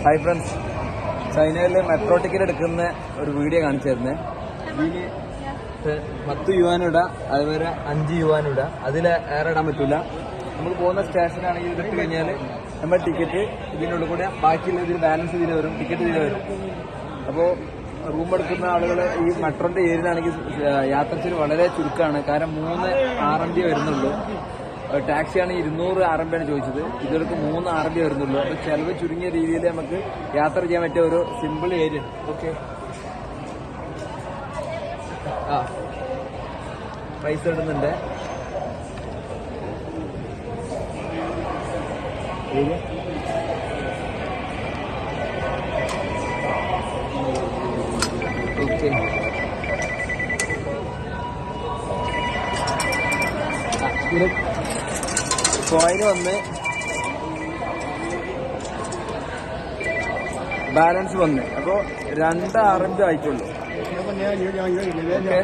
Hi friends, ചൈനയിൽ metro ticket എടുക്കുന്ന ഒരു വീഡിയോ കാണിച്ചു തരുന്നത്. ഇതിന് 10 യുവാൻ ഇടാം, അതുപോലെ 5 യുവാൻ ഇടാം. അതിൽ ഏറെ ഇടാൻ പറ്റില്ല. നമ്മൾ പോകുന്ന സ്റ്റേഷനാണെങ്കിൽ ഇതിട്ട് കഴിഞ്ഞാൽ നമ്മൾ ടിക്കറ്റ് ഇതിനുള്ളിൽ കൂടെ ബാക്കിയുള്ള ഇതിൽ ബാലൻസ് ഇതിൽ വരും, ടിക്കറ്റ് ഇതിൽ വരും. അപ്പോൾ റൂം എടുക്കുന്ന ആളുകൾ ഈ മെട്രോന്റെ ഏരിയയിലാണെങ്കിൽ യാത്രത്തിൽ വളരെ ചുരുക്കമാണ്. കാരണം 3 RMB വരുന്നുള്ളൂ. ടാക്സിയാണ് 200 RMB ആണ് ചോദിച്ചത്. ഇതിലേക്ക് 3 RMB വരുന്നുള്ളൂ. അപ്പോൾ ചെലവ് ചുരുങ്ങിയ രീതിയിൽ നമുക്ക് യാത്ര ചെയ്യാൻ പറ്റിയ ഒരു സിമ്പിൾ ഏരിയ. ഓക്കെ, പൈസ ഇടുന്നുണ്ട്. ഓക്കെ, കോയിന് വന്ന് ബാലൻസ് വന്ന് അപ്പോൾ 2 RMB ആയിട്ടുള്ളൂ. ഓക്കെ,